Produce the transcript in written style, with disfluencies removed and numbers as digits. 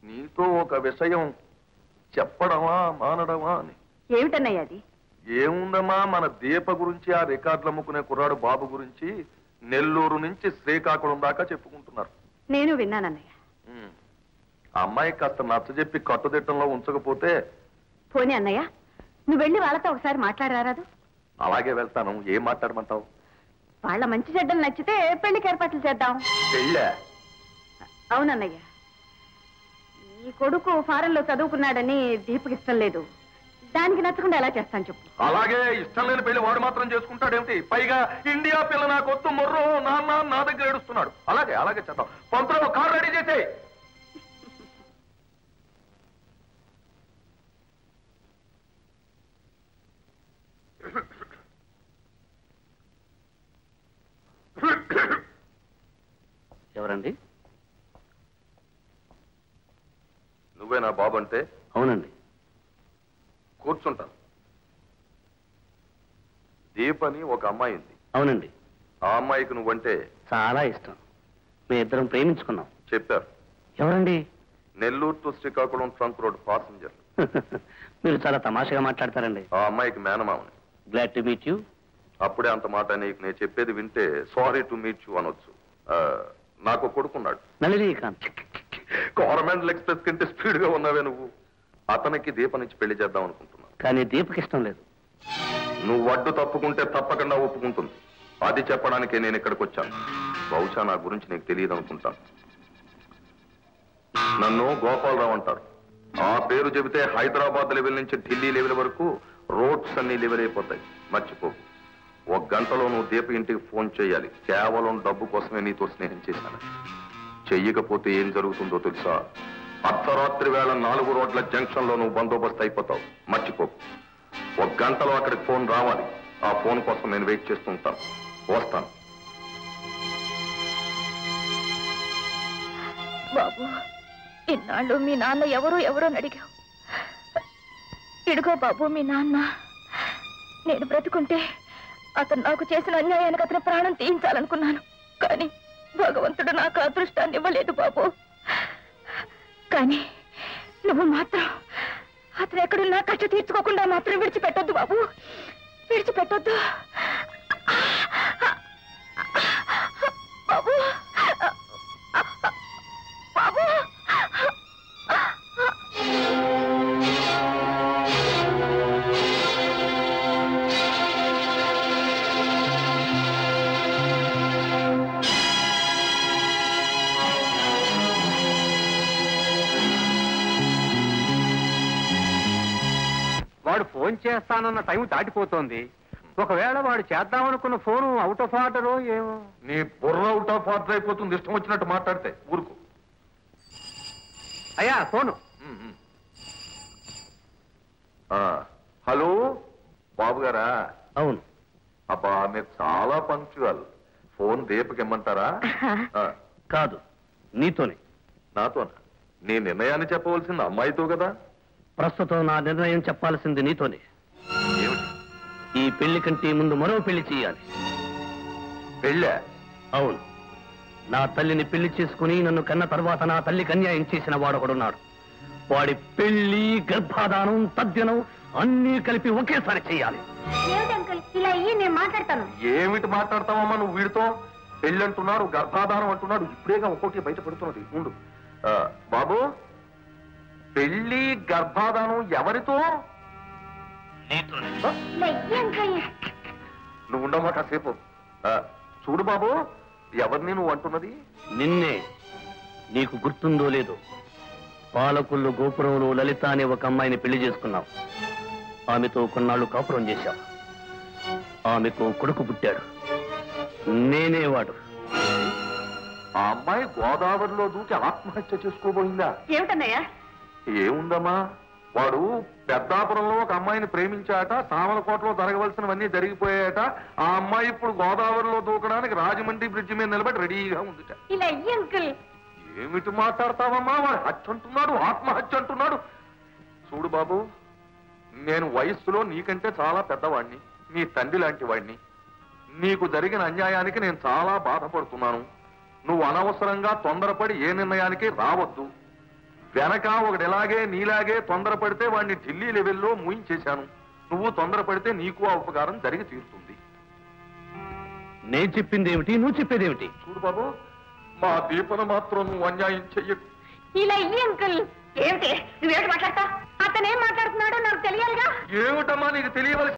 నీతో ఒక విషయం చెప్పడమా మానడమా అని. ఏమిటన్నయ్య అది? ఏముందమ్మా, మన దీప గురించి, ఆ రికార్డులు అమ్ముకునే కుర్రాడు బాబు గురించి నెల్లూరు నుంచి శ్రీకాకుళం దాకా చెప్పుకుంటున్నారు. నేను విన్నానన్నయ్య. ఆ అమ్మాయి కాస్త నచ్చజెప్పి కట్టుదిట్టంలో ఉంచకపోతే. పోనీ అన్నయ్య, నువ్వు వెళ్ళి వాళ్ళతో ఒకసారి మాట్లాడరాదు? అలాగే వెళ్తాను. ఏం మాట్లాడమంటావు? వాళ్ళ మంచి చెడ్డలు నచ్చితే పెళ్లికి ఏర్పాట్లు చేద్దాం. పెళ్ళా? అవునన్నయ్య, ఈ కొడుకు ఫారెన్ లో చదువుకున్నాడని దీపకి ఇష్టం లేదు. దానికి నచ్చకుండా ఎలా చేస్తాను చెప్పు? అలాగే ఇష్టం లేని పెళ్లి వాడు మాత్రం చేసుకుంటాడేమిటి? పైగా ఇండియా పిల్ల నా కొత్త మొర్రో నాన్న నా దగ్గర ఏడుస్తున్నాడు. అలాగే అలాగే చేద్దాం. పంతులు కారు రెడీ చేసే. ఎవరండి? నువ్వేనా బాబు అంటే? అవునండి. కూర్చుంటాను. దీపని ఒక అమ్మాయి ఉంది. అవునండి. ఆ అమ్మాయికి నువ్వంటే చాలా ఇష్టం. మీ ఇద్దరం ప్రేమించుకున్నాం. చెప్పారు. ఎవరండి? Nellore to Srikakulam trunk road passenger. మీరు చాలా తమాషగా మాట్లాడతారండి. ఆ అమ్మాయికి మేనమామని. Glad to meet you. అప్పుడే అంత మాట నీకు నేను చెప్పేది వింటే సారీ టు మీట్ యూ అనొచ్చు. నాకు కొడుకున్నాడు, నళినీకాంత్. గవర్నమెంట్ ఎక్స్ప్రెస్ కంటే స్పీడ్ గా ఉన్నావే నువ్వు. అతనికి దీప నుంచి పెళ్లి చేద్దాం అనుకుంటున్నాను. కానీ దీపకి ఇష్టం లేదు. నువ్వు అడ్డు తప్పుకుంటే తప్పకుండా ఒప్పుకుంటుంది. అది చెప్పడానికే నేను ఇక్కడికి వచ్చాను. బహుశా నా గురించి నీకు తెలియదు అనుకుంటాను. నన్ను గోపాలరావు అంటారు. ఆ పేరు చెబితే హైదరాబాద్ లెవెల్ నుంచి ఢిల్లీ లెవెల్ వరకు రోడ్స్ అన్ని లెవెల్ అయిపోతాయి. మర్చిపో. ఒక గంటలో నువ్వు దీప ఇంటికి ఫోన్ చేయాలి. కేవలం డబ్బు కోసమే నీతో స్నేహం చేశాను. చెయ్యకపోతే ఏం జరుగుతుందో తెలుసా? అర్ధరాత్రి వేళ 4 రోడ్ల జంక్షన్ లో నువ్వు బందోబస్తు అయిపోతావు. మర్చిపో. ఒక గంటలో అక్కడికి ఫోన్ రావాలి. ఆ ఫోన్ కోసం నేను వెయిట్ చేస్తుంటాను. వస్తాను. బాబు, ఇన్నాళ్ళు మీ నాన్న ఎవరో అడిగావు. ఇడుగో బాబు మీ నాన్న. నేను బ్రతుకుంటే అతను నాకు చేసిన అన్యాయానికి అతని ప్రాణం తీయించాలనుకున్నాను. కానీ భగవంతుడు నాకు అదృష్టాన్ని ఇవ్వలేదు బాబు. కానీ నువ్వు మాత్రం అతను ఎక్కడున్నా కష్ట తీర్చుకోకుండా మాత్రం విడిచిపెట్టొద్దు బాబు, విడిచిపెట్టొద్దు బాబు. బాబు, వాడు ఫోన్ చేస్తానన్న టైం దాటిపోతోంది. ఒకవేళ వాడు చేద్దామనుకున్న ఫోను అవుట్ ఆఫ్ ఆర్డర్ ఏమో. నీ బుర్ర అవుట్ ఆఫ్ ఆర్డర్ అయిపోతుంది ఇష్టం వచ్చినట్టు మాట్లాడితే. ఊరుకు. అయ్యా ఫోను. హలో బాబు గారా? అవును. అబ్బా మీరు చాలా పంక్చువల్. ఫోన్ దీపకి ఇమ్మంటారా? కాదు, నీతోనే. నాతోనా? నీ నిర్ణయాన్ని చెప్పవలసింది అమ్మాయితో కదా. ప్రస్తుతం నా నిర్ణయం చెప్పాల్సింది నీతోనే. ఏమిటి? ఈ పెళ్లి కంటే ముందు మరో పెళ్లి చేయాలి. పెళ్ళా? అవును. నా తల్లిని పెళ్లి చేసుకుని నన్ను కన్న తర్వాత నా తల్లికి అన్యాయం చేసిన వాడొకడున్నాడు. వాడి పెళ్లి, గర్భాధానం, తద్దినం అన్నీ కలిపి ఒకేసారి చేయాలి. నేను మాట్లాడతాను. ఏమిటి మాట్లాడతావమ్మా నువ్వు వీడితో? పెళ్లి అంటున్నాడు, గర్భాధానం అంటున్నాడు. ఇప్పుడేగా ఒక్కోటి బయటపడుతున్నది. ఉండు బాబు. పెళ్లి గర్భాధానం ఎవరితో? నువ్వు ఉండమ్మా కాసేపు. చూడు బాబు, ఎవరిని నువ్వు అంటున్నది? నిన్నే. నీకు గుర్తుందో లేదో, పాలకుళ్ళు గోపురంలో లలిత అనే ఒక అమ్మాయిని పెళ్లి చేసుకున్నావు. ఆమెతో కొన్నాళ్ళు కాపురం చేశావు. ఆమెకు కొడుకు పుట్టాడు. నేనే వాడు. ఆ అమ్మాయి గోదావరిలో దూకి ఆత్మహత్య చేసుకోబోయిందా? ఏమిటన్నయ్యా? ఏముందమ్మా, వాడు పెద్దాపురంలో ఒక అమ్మాయిని ప్రేమించాట. సామలకోటలో జరగవలసినవన్నీ జరిగిపోయాట. ఆ అమ్మాయి ఇప్పుడు గోదావరిలో దూకడానికి రాజమండ్రి బ్రిడ్జి మీద నిలబడి రెడీగా ఉందిట. ఏమిటి మాట్లాడతావమ్మా? వాడు హత్య అంటున్నాడు, ఆత్మహత్య అంటున్నాడు. చూడు బాబు, నేను వయస్సులో నీకంటే చాలా పెద్దవాణ్ణి, నీ తండ్రి లాంటి వాడిని. నీకు జరిగిన అన్యాయానికి నేను చాలా బాధపడుతున్నాను. నువ్వు అనవసరంగా తొందరపడి ఏ నిర్ణయానికి రావద్దు. వెనక ఒకటి ఇలాగే నీలాగే తొందరపడితే వాడిని ఢిల్లీ లెవెల్లో మూయించేశాను. నువ్వు తొందరపడితే నీకు ఆ ఉపకారం జరిగి తీరుతుంది. నేను చెప్పిందేమిటి, నువ్వు చెప్పేదేమిటి? చూడు బాబు, మా దీపను మాత్రం నువ్వు అన్యాయం చెయ్యకు. ఇలా ఇయ్యి అంకుల్. ఏమిటి నువ్వేమిటి మాట్లాడతా? అతనేం మాట్లాడుతున్నాడో నాకు తెలియాలిగా. ఏమిటమ్మా నీకు తెలియవలసి